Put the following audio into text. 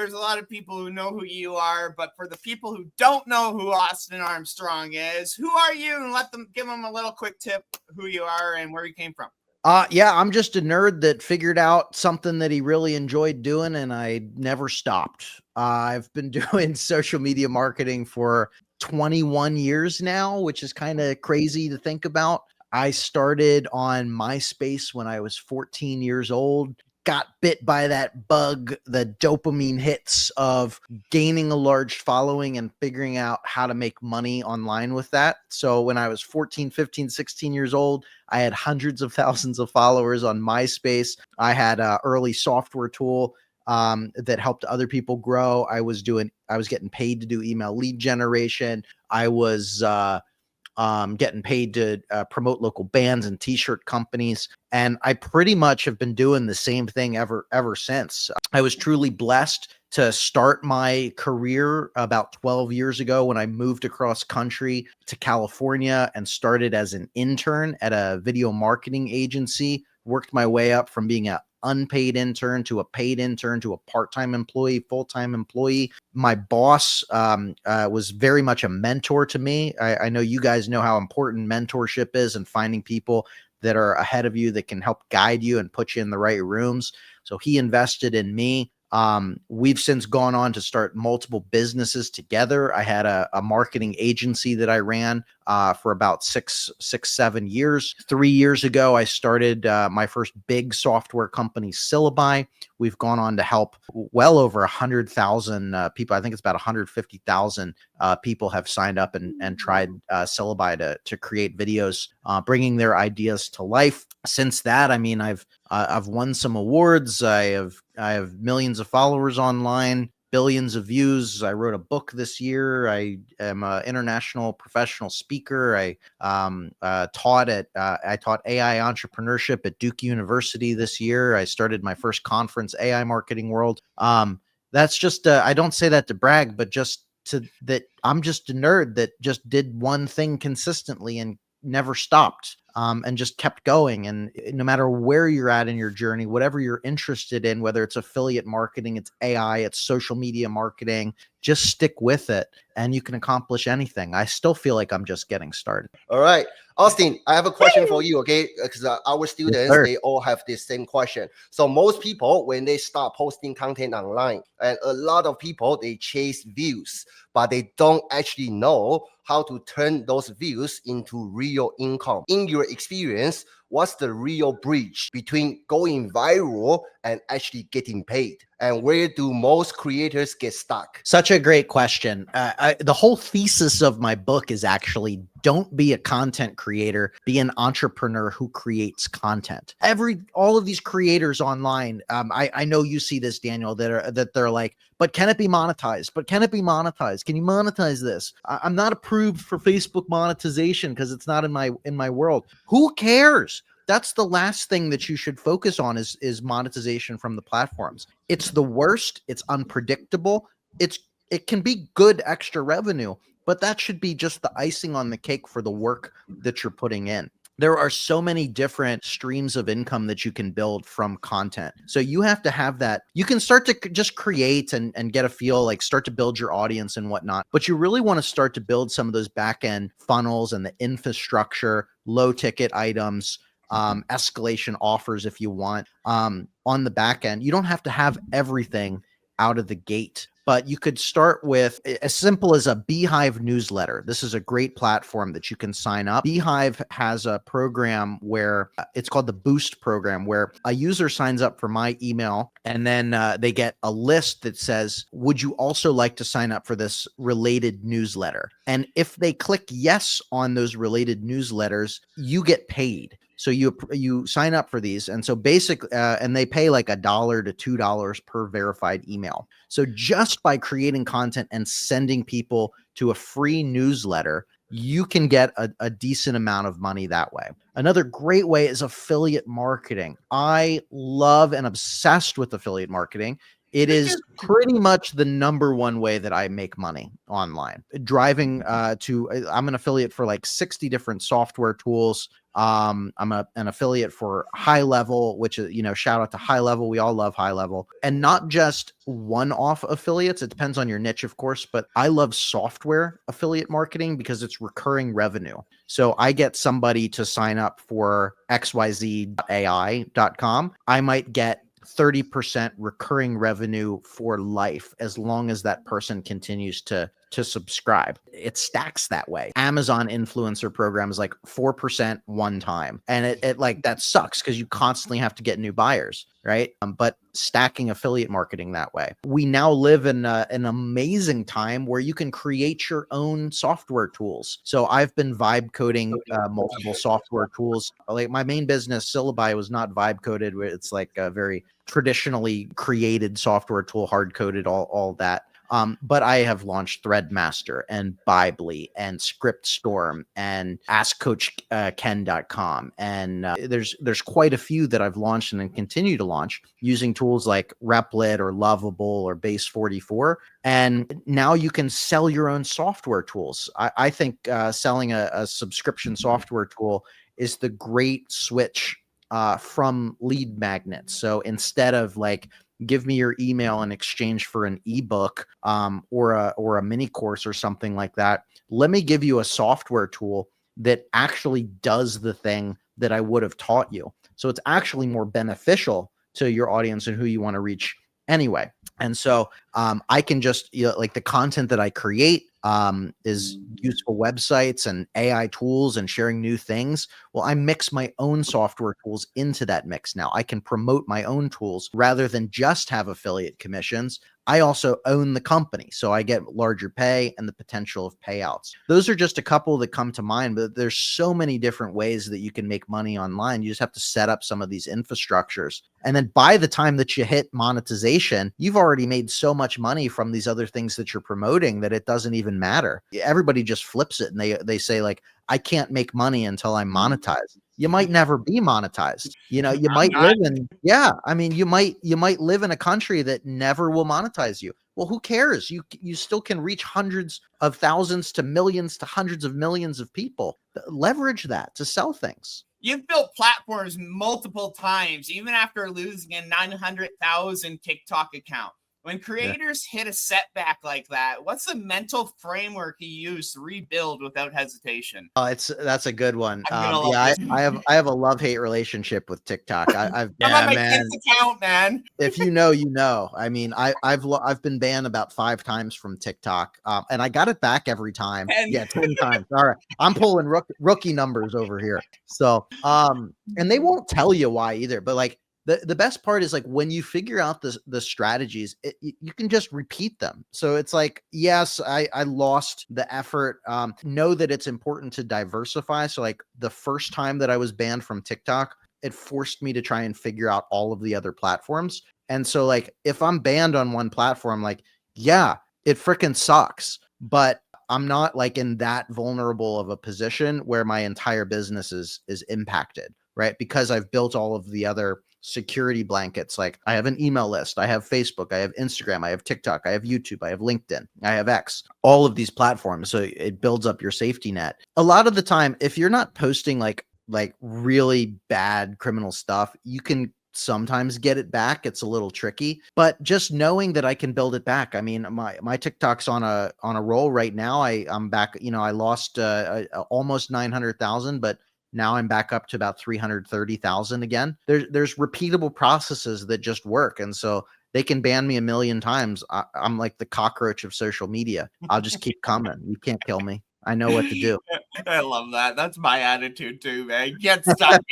there's a lot of people who know who you are, but for the people who don't know who Austin Armstrong is, who are you? And give them a little quick tip who you are and where you came from. Yeah, I'm just a nerd that figured out something that he really enjoyed doing, and I never stopped. I've been doing social media marketing for 21 years now, which is kind of crazy to think about. I started on MySpace when I was 14 years old, got bit by that bug, the dopamine hits of gaining a large following and figuring out how to make money online with that. So when I was 14, 15, 16 years old, I had hundreds of thousands of followers on MySpace. I had an early software tool that helped other people grow. I was getting paid to do email lead generation. I was getting paid to promote local bands and t-shirt companies. And I pretty much have been doing the same thing ever since. I was truly blessed to start my career about 12 years ago when I moved across country to California and started as an intern at a video marketing agency, worked my way up from being an unpaid intern to a paid intern to a part-time employee, full-time employee. My boss was very much a mentor to me. I know you guys know how important mentorship is and finding people that are ahead of you that can help guide you and put you in the right rooms. So he invested in me. We've since gone on to start multiple businesses together. I had a marketing agency that I ran for about 7 years. 3 years ago, I started my first big software company, Syllabi. We've gone on to help well over 100,000 people. I think it's about 150,000 people have signed up and tried Syllabi to create videos, bringing their ideas to life. Since that, I mean, I've won some awards. I have millions of followers online, billions of views. I wrote a book this year. I am an international professional speaker. I taught AI entrepreneurship at Duke University this year. I started my first conference, AI Marketing World. That's just I don't say that to brag, but just that I'm just a nerd that just did one thing consistently and never stopped. And just kept going. And no matter where you're at in your journey, whatever you're interested in, whether it's affiliate marketing, it's AI, it's social media marketing, just stick with it and you can accomplish anything. I still feel like I'm just getting started. All right. Austin, I have a question for you, okay? Because our students, Yes, they all have this same question. So most people, when they start posting content online, and a lot of people, they chase views, but they don't actually know how to turn those views into real income. In your experience, what's the real bridge between going viral and actually getting paid? And where do most creators get stuck? Such a great question. The whole thesis of my book is actually don't be a content creator, be an entrepreneur who creates content. All of these creators online, I know you see this, Daniel, that they're like, but can it be monetized? But can it be monetized? Can you monetize this? I'm not approved for Facebook monetization because it's not in my world. Who cares? That's the last thing that you should focus on is monetization from the platforms. It's the worst. It's unpredictable. It can be good extra revenue, but that should be just the icing on the cake for the work that you're putting in. There are so many different streams of income that you can build from content. So you have to have that. You can start to just create and get a feel, like start to build your audience and whatnot. But you really want to start to build some of those back end funnels and the infrastructure, low ticket items, escalation offers if you want on the back end. You don't have to have everything out of the gate, but you could start with as simple as a Beehive newsletter. This is a great platform that you can sign up. Beehive has a program where it's called the Boost program, where a user signs up for my email and then they get a list that says, would you also like to sign up for this related newsletter? And if they click yes on those related newsletters, you get paid. So you sign up for these. And so basically, and they pay like $1 to $2 per verified email. So just by creating content and sending people to a free newsletter, you can get a decent amount of money that way. Another great way is affiliate marketing. I love and obsessed with affiliate marketing. It is pretty much the number one way that I make money online. Driving I'm an affiliate for like 60 different software tools. I'm an affiliate for High Level, which is, shout out to High Level. We all love High Level, and not just one-off affiliates. It depends on your niche, of course, but I love software affiliate marketing because it's recurring revenue. So I get somebody to sign up for xyz.ai.com. I might get 30% recurring revenue for life as long as that person continues to subscribe. It stacks that way. Amazon influencer program is like 4% one time. And it like, that sucks because you constantly have to get new buyers, right? But stacking affiliate marketing that way. We now live in an amazing time where you can create your own software tools. So I've been vibe coding multiple software tools. Like my main business, Syllabi, was not vibe coded. It's like a very traditionally created software tool, hard coded, all that. But I have launched Threadmaster and Bibly and ScriptStorm and AskCoachKen.com. And there's quite a few that I've launched and continue to launch using tools like Replit or Lovable or Base 44. And now you can sell your own software tools. I think selling a subscription software tool is the great switch from lead magnets. So instead of like, give me your email in exchange for an ebook or a mini course or something like that, let me give you a software tool that actually does the thing that I would have taught you. So it's actually more beneficial to your audience and who you want to reach anyway. And so I can just, like the content that I create is useful websites and AI tools and sharing new things. Well, I mix my own software tools into that mix now. I can promote my own tools rather than just have affiliate commissions. I also own the company, so I get larger pay and the potential of payouts. Those are just a couple that come to mind, but there's so many different ways that you can make money online. You just have to set up some of these infrastructures. And then by the time that you hit monetization, you've already made so much money from these other things that you're promoting that it doesn't even matter. Everybody just flips it and they say like, I can't make money until I'm monetized. You might never be monetized. You might live in, you might live in a country that never will monetize you. Well, who cares? You still can reach hundreds of thousands to millions to hundreds of millions of people. Leverage that to sell things. You've built platforms multiple times, even after losing a 900,000 TikTok account. When creators hit a setback like that, what's the mental framework you use to rebuild without hesitation? That's a good one. I have a love-hate relationship with TikTok. I've I'm on my kid's account, man. If you know. I mean, I've been banned about 5 times from TikTok, and I got it back every time. 10 times. All right, I'm pulling rookie numbers over here. So, and they won't tell you why either. But like, the best part is like when you figure out the strategies, you can just repeat them. So it's like, yes, I lost the effort. Know that it's important to diversify. So like the first time that I was banned from TikTok, it forced me to try and figure out all of the other platforms. And so like if I'm banned on one platform, like, yeah, it freaking sucks, but I'm not like in that vulnerable of a position where my entire business is impacted, right? Because I've built all of the other security blankets. Like I have an email list, I have Facebook, I have Instagram, I have TikTok, I have YouTube, I have LinkedIn, I have X, all of these platforms. So it builds up your safety net. A lot of the time, if you're not posting like really bad criminal stuff, you can sometimes get it back. It's a little tricky, but just knowing that I can build it back. I mean, my TikTok's on a roll right now. I'm back, I lost almost 900,000, but now I'm back up to about 330,000 again. There's repeatable processes that just work. And so they can ban me a million times. I'm like the cockroach of social media. I'll just keep coming. You can't kill me. I know what to do. I love that. That's my attitude too, man. Get stuck.